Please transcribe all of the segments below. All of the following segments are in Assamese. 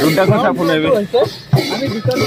দুটা কথা ফুলাইবে আমি ভিতরে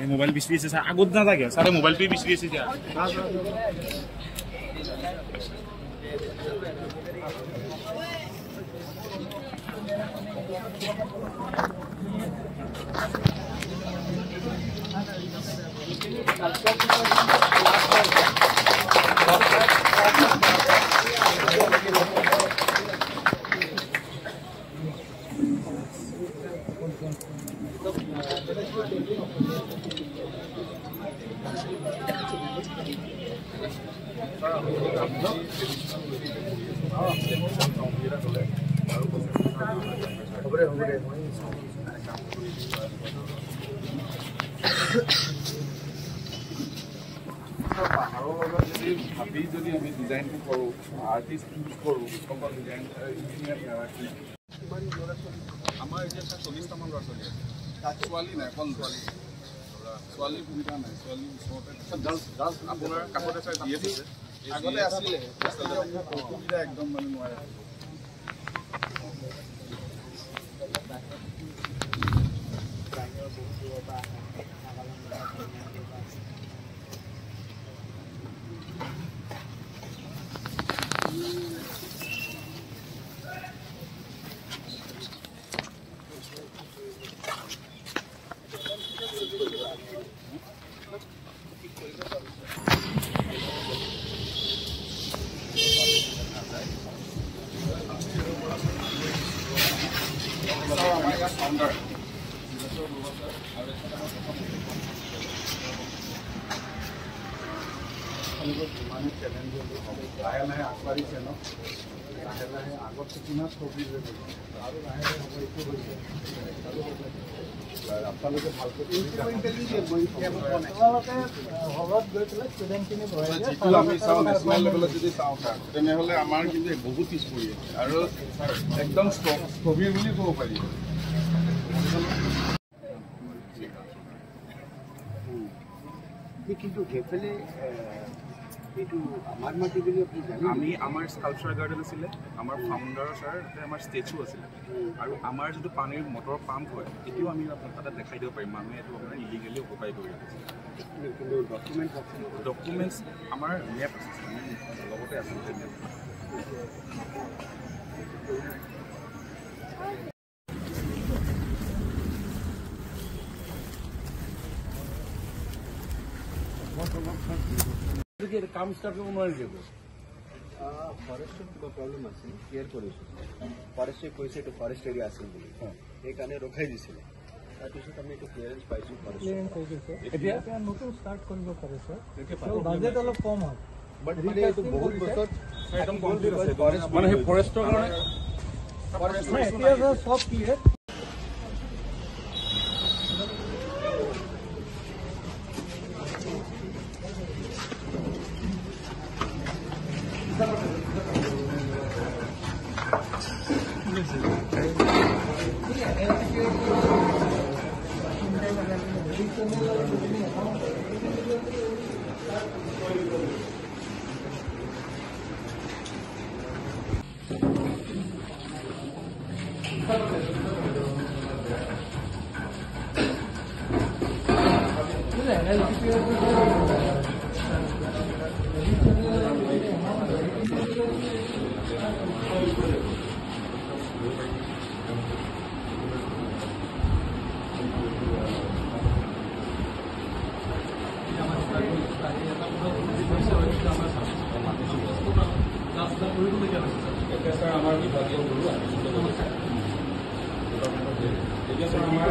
मोबाइल बिसरी से आगत ना থাকে सारे मोबाइल पे बिसरी से जा ভাবি যদি আমি ডিজাইনটো কৰোঁ আৰ্টিষ্ট চুজ কৰোঁ অকল ডিজাইন ইঞ্জিনিয়াৰ নাৰাখি আমাৰ এতিয়া 40টামান ল'ৰা ছোৱালী আছে তাত ছোৱালী নাই অকল ছোৱালীৰ সুবিধা নাই ছোৱালী ওচৰতে আপোনাৰ কাষতে চাই দিয়ে আছে আগতে আছিলে অসুবিধা একদম মানে নোৱাৰে লাহে লাহে আগবাঢ়িছে ন লাহে লাহে আগতকৈ কিমান ছবি আৰু লাহে লাহে হ'ব এইটো হৈছে আপোনালোকে ভালকৈ আমি চাওঁ নেশ্যনেল লেভেলত যদি চাওঁ তেনেহ'লে আমাৰ কিন্তু বহুত পিছ পৰি আছে আৰু একদম স্থবিৰ বুলি ক'ব পাৰি কিন্তু সেইফালে আমি আমাৰ স্কাল্পচাৰ গাৰ্ডেন আছিলে, আমাৰ ফাউণ্ডাৰ ছাৰ, তাতে আমাৰ ষ্টেচু আছিলে, আৰু আমাৰ যিটো পানীৰ মটৰ পাম্প হয় এতিয়াও আমি আপোনাক তাতে দেখাই দিব পাৰিম। মানুহে এইটো আপোনাৰ ইলিগেলি অকুপাই কৰি ৰাখিছে। ডকুমেণ্টছ আমাৰ মেপ আছে, লগতে আছে মেপ। কাম ষ্টাৰ্ট কৰিব নোৱাৰিব। ফৰেষ্টৰ কিবা প্ৰব্লেম আছিল, ক্লিয়াৰ কৰিছোঁ। ফৰেষ্টে কৈছে এইটো ফৰেষ্ট এৰিয়া আছিল বুলি, সেইকাৰণে ৰখাই দিছিলে। তাৰপিছত আমি এইটো ক্লিয়াৰেঞ্চ পাইছোঁ। এতিয়া নতুন ষ্টাৰ্ট কৰিব পাৰে ছাৰ, বাজেট অলপ কম হয়। বাট মানে এইটো বহুত বছৰ একদম কমপ্লিট আছে, মানে সেই ফৰেষ্টৰ কাৰণে এতিয়া চব ক্লিয়াৰ। আমাৰ বিভাগীয় গুৰু এতিয়া ছাৰ আমাৰ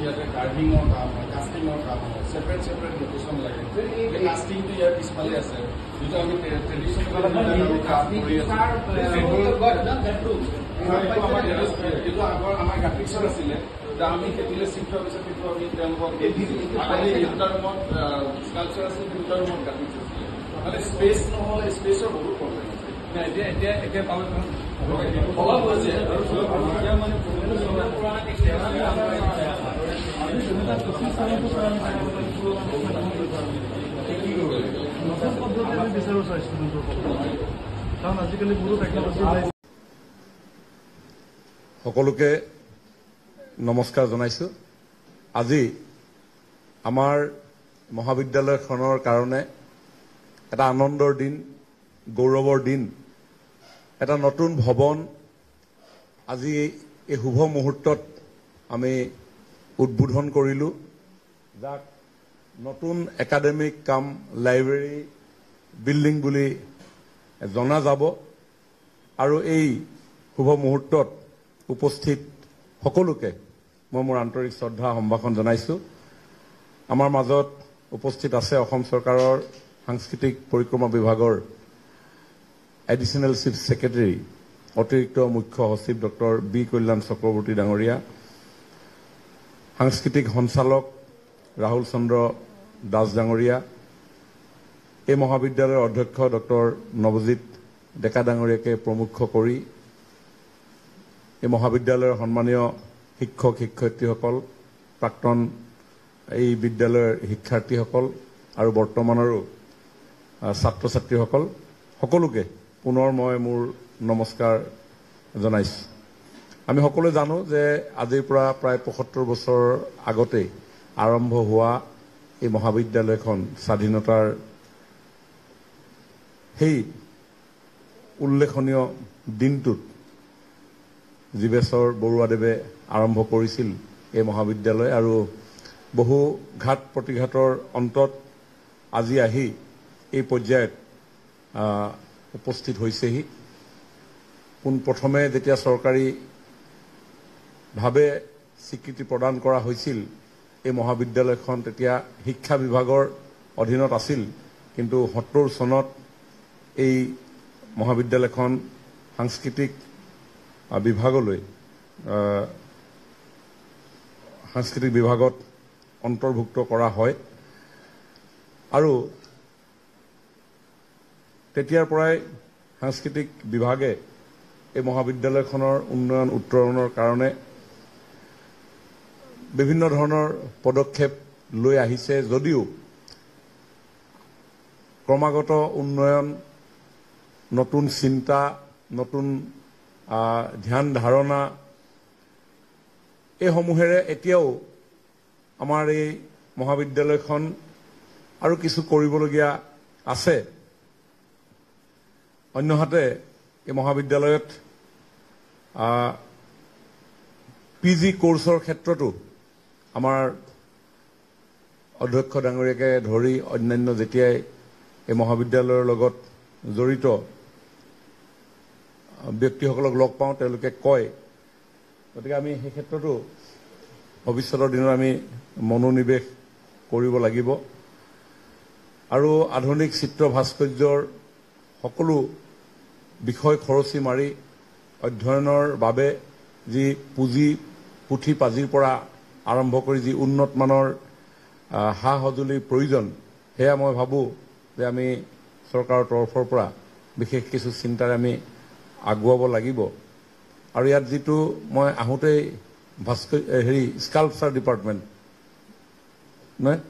ইয়াতে কাৰ্ভিঙৰ কাম হয়, কাষ্টিঙৰ কাম হয়, ছেপাৰেট লোকেশ্যন লাগে। এই কাষ্টিংটো ইয়াৰ পিছফালে আছে, যিটো আমি ট্ৰেডিশ্যনেল কাম কৰি আছো। এইটো আগৰ আমাৰ গ্ৰাফিক্সৰ আছিলে, আমি সেইটোলৈ চিফ্ট হোৱাৰ পিছত সেইটো আমি তেওঁলোকক দুটা ৰুমত স্কাল্পচাৰ আছিল, দুটা ৰুমত গ্ৰাফিক্স আছিলে। মানে স্পেচ নহ'লে স্পেচৰ বহুত প্ৰব্লেম আছে। এতিয়া পাব অলপ হৈছে সকলোকে নমস্কাৰ জনাইছোঁ। আজি আমাৰ মহাবিদ্যালয়খনৰ কাৰণে এটা আনন্দৰ দিন, গৌৰৱৰ দিন। এটা নতুন ভৱন আজি এই শুভ মুহূৰ্তত আমি উদ্বোধন কৰিলোঁ, যাক নতুন একাডেমিক কাম লাইব্ৰেৰী বিল্ডিং বুলি জনা যাব। আৰু এই শুভ মুহূৰ্তত উপস্থিত সকলোকে মই মোৰ আন্তৰিক শ্ৰদ্ধা সম্ভাষণ জনাইছোঁ। আমাৰ মাজত উপস্থিত আছে অসম চৰকাৰৰ সাংস্কৃতিক পৰিক্ৰমা বিভাগৰ এডিশ্যনেল চিফ ছেক্ৰেটাৰী, অতিৰিক্ত মুখ্য সচিব ডক্টৰ বি কল্যাণ চক্ৰৱৰ্তী ডাঙৰীয়া, সাংস্কৃতিক সঞ্চালক ৰাহুল চন্দ্ৰ দাস ডাঙৰীয়া, এই মহাবিদ্যালয়ৰ অধ্যক্ষ ডক্টৰ নৱজিৎ ডেকা ডাঙৰীয়াকে প্ৰমুখ কৰি এই মহাবিদ্যালয়ৰ সন্মানীয় শিক্ষক শিক্ষয়িত্ৰীসকল, প্ৰাক্তন এই বিদ্যালয়ৰ শিক্ষাৰ্থীসকল আৰু বৰ্তমানৰো ছাত্ৰ ছাত্ৰীসকল, সকলোকে পুনৰ মই মোৰ নমস্কাৰ জনাইছোঁ। আমি সকলোৱে জানো যে আজিৰ পৰা প্ৰায় ৭৫ বছৰ আগতেই আৰম্ভ হোৱা এই মহাবিদ্যালয়খন স্বাধীনতাৰ সেই উল্লেখনীয় দিনটোত জীৱেশ্বৰ বৰুৱাদেৱে আৰম্ভ কৰিছিল এই মহাবিদ্যালয়। আৰু বহু ঘাট প্ৰতিঘাতৰ অন্তত আজি আহি এই পৰ্যায়ত উপস্থিত হৈছেহি। পোনপ্ৰথমে যেতিয়া চৰকাৰীভাৱে স্বীকৃতি প্ৰদান কৰা হৈছিল এই মহাবিদ্যালয়খন, তেতিয়া শিক্ষা বিভাগৰ অধীনত আছিল, কিন্তু ৭০ চনত এই মহাবিদ্যালয়খন সাংস্কৃতিক বিভাগলৈ সাংস্কৃতিক বিভাগত অন্তৰ্ভুক্ত কৰা হয়। আৰু তেতিয়াৰ পৰাই সাংস্কৃতিক বিভাগে এই মহাবিদ্যালয়খনৰ উন্নয়ন উত্তৰণৰ কাৰণে বিভিন্ন ধৰণৰ পদক্ষেপ লৈ আহিছে যদিও ক্ৰমাগত উন্নয়ন, নতুন চিন্তা, নতুন ধ্যান ধাৰণা এইসমূহেৰে এতিয়াও আমাৰ এই মহাবিদ্যালয়খন আৰু কিছু কৰিবলগীয়া আছে। অন্যহাতে এই মহাবিদ্যালয়ত PG কোৰ্চৰ ক্ষেত্ৰতো আমাৰ অধ্যক্ষ ডাঙৰীয়াকে ধৰি অন্যান্য যেতিয়াই এই মহাবিদ্যালয়ৰ লগত জড়িত ব্যক্তিসকলক লগ পাওঁ তেওঁলোকে কয়, গতিকে আমি সেই ক্ষেত্ৰতো ভৱিষ্যতৰ দিনত আমি মনোনিৱেশ কৰিব লাগিব। আৰু আধুনিক চিত্ৰ ভাস্কৰ্যৰ সকলো বিষয় খৰচি মাৰি অধ্যয়নৰ বাবে যি পুথি পাজিৰ পৰা আৰম্ভ কৰি যি উন্নত মানৰ সা সঁজুলিৰ প্ৰয়োজন, সেয়া মই ভাবোঁ যে আমি চৰকাৰৰ তৰফৰ পৰা বিশেষ কিছু চিন্তাৰে আমি আগুৱাব লাগিব। আৰু ইয়াত যিটো মই আহোঁতেই স্কাল্পচাৰ ডিপাৰ্টমেণ্ট নহয়,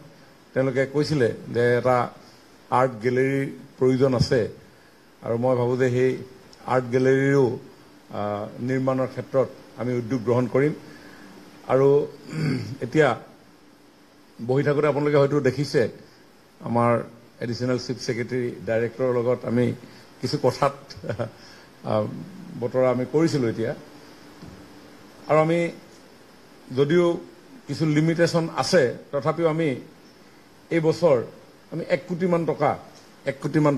তেওঁলোকে কৈছিলে যে এটা আৰ্ট গেলেৰীৰ প্ৰয়োজন আছে, আৰু মই ভাবোঁ যে সেই আৰ্ট গেলেৰীৰো নিৰ্মাণৰ ক্ষেত্ৰত আমি উদ্যোগ গ্ৰহণ কৰিম। আৰু এতিয়া বহি থাকোঁতে আপোনালোকে হয়তো দেখিছে আমাৰ এডিশ্যনেল চিফ ছেক্ৰেটাৰী ডাইৰেক্টৰৰ লগত আমি কিছু কথাত বতৰা আমি কৰিছিলোঁ এতিয়া। আৰু আমি যদিও কিছু লিমিটেশ্যন আছে, তথাপিও আমি এই বছৰ আমি 1 কোটিমান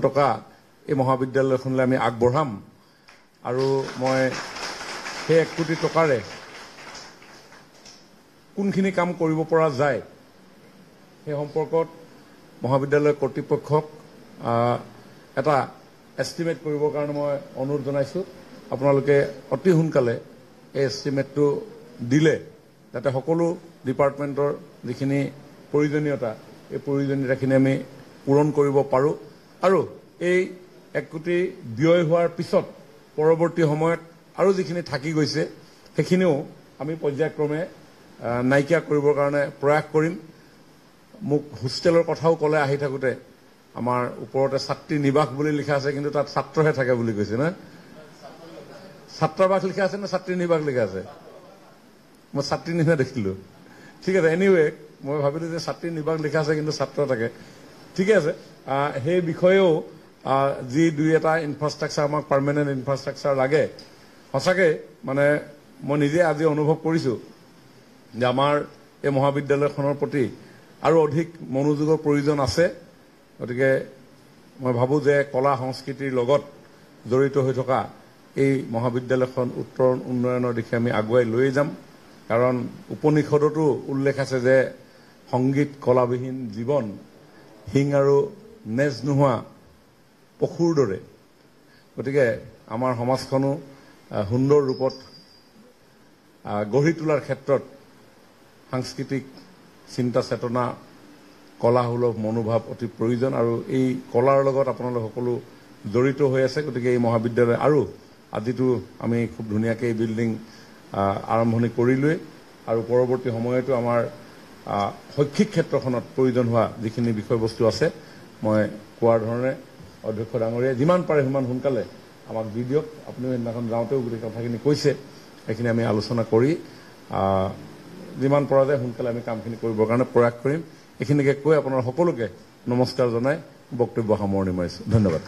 টকা এই মহাবিদ্যালয়খনলৈ আমি আগবঢ়াম। আৰু মই সেই 1 কোটি টকাৰে কোনখিনি কাম কৰিব পৰা যায় সেই সম্পৰ্কত মহাবিদ্যালয় কৰ্তৃপক্ষক এটা এষ্টিমেট কৰিবৰ কাৰণে মই অনুৰোধ জনাইছোঁ। আপোনালোকে অতি সোনকালে এই এষ্টিমেটটো দিলে যাতে সকলো ডিপাৰ্টমেণ্টৰ যিখিনি প্ৰয়োজনীয়তা, এই প্ৰয়োজনীয়তাখিনি আমি পূৰণ কৰিব পাৰোঁ। আৰু এই 1 কোটি ব্যয় হোৱাৰ পিছত পৰৱৰ্তী সময়ত আৰু যিখিনি থাকি গৈছে সেইখিনিও আমি পৰ্যায়ক্ৰমে নাইকিয়া কৰিবৰ কাৰণে প্ৰয়াস কৰিম। মোক হোষ্টেলৰ কথাও ক'লে আহি থাকোঁতে, আমাৰ ওপৰতে ছাত্ৰী নিবাস বুলি লিখা আছে, কিন্তু তাত ছাত্ৰহে থাকে বুলি কৈছে না? ছাত্ৰাবাস লিখা আছে নে ছাত্ৰী নিবাস লিখা আছে? মই ছাত্ৰী নিবাস দেখিলোঁ। ঠিক আছে, এনিৱে মই ভাবিলোঁ যে ছাত্ৰী নিবাস লিখা আছে কিন্তু ছাত্ৰ থাকে। ঠিকে আছে, সেই বিষয়েও যি দুই এটা ইনফ্ৰাষ্ট্ৰাকচাৰ, আমাক পাৰ্মানেণ্ট ইনফ্ৰাষ্ট্ৰাকচাৰ লাগে। সঁচাকৈ মানে মই নিজে আজি অনুভৱ কৰিছোঁ যে আমাৰ এই মহাবিদ্যালয়খনৰ প্ৰতি আৰু অধিক মনোযোগৰ প্ৰয়োজন আছে। গতিকে মই ভাবোঁ যে কলা সংস্কৃতিৰ লগত জড়িত হৈ থকা এই মহাবিদ্যালয়খন উন্নয়নৰ দিশে আমি আগুৱাই লৈ যাম। কাৰণ উপনিষদতো উল্লেখ আছে যে সংগীত কলাবিহীন জীৱন হিং আৰু নেজ নোহোৱা পশুৰ দৰে। গতিকে আমাৰ সমাজখনো সুন্দৰ ৰূপত গঢ়ি তোলাৰ ক্ষেত্ৰত সাংস্কৃতিক চিন্তা চেতনা, কলাসুলভ মনোভাৱ অতি প্ৰয়োজন। আৰু এই কলাৰ লগত আপোনালোক সকলো জড়িত হৈ আছে। গতিকে এই মহাবিদ্যালয় আৰু আজিতো আমি খুব ধুনীয়াকৈ এই বিল্ডিং আৰম্ভণি কৰিলোৱেই, আৰু পৰৱৰ্তী সময়তো আমাৰ শৈক্ষিক ক্ষেত্ৰখনত প্ৰয়োজন হোৱা যিখিনি বিষয়বস্তু আছে, মই কোৱাৰ ধৰণে অধ্যক্ষ ডাঙৰীয়াই যিমান পাৰে সিমান সোনকালে আমাক দি দিয়ক। আপুনিও সেইদিনাখন যাওঁতেও গোটেই কথাখিনি কৈছে, সেইখিনি আমি আলোচনা কৰি যিমান পৰা যায় সোনকালে আমি কামখিনি কৰিবৰ কাৰণে প্ৰয়াস কৰিম। এইখিনিকে কৈ আপোনাৰ সকলোকে নমস্কাৰ জনাই বক্তব্য সামৰণি মাৰিছোঁ। ধন্যবাদ।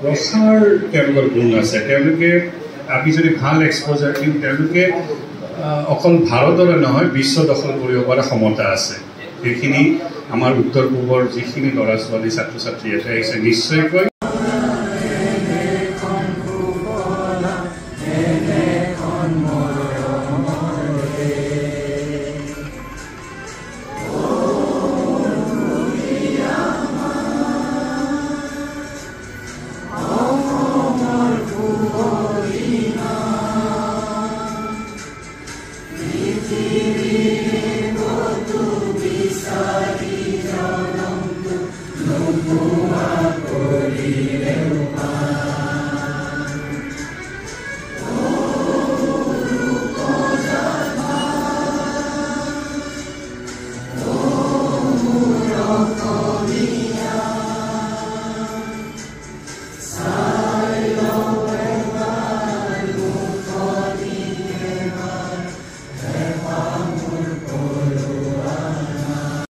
প্ৰচাৰ তেওঁলোকৰ গুণ আছে। তেওঁলোকে আমি যদি ভাল এক্সপ'জাৰ দিওঁ, তেওঁলোকে অকল ভাৰতৰে নহয় বিশ্ব দখল কৰিব পৰা ক্ষমতা আছে। সেইখিনি আমাৰ উত্তৰ পূবৰ যিখিনি ল'ৰা ছোৱালী ছাত্ৰ ছাত্ৰী ইয়াতে আহিছে, নিশ্চয়কৈ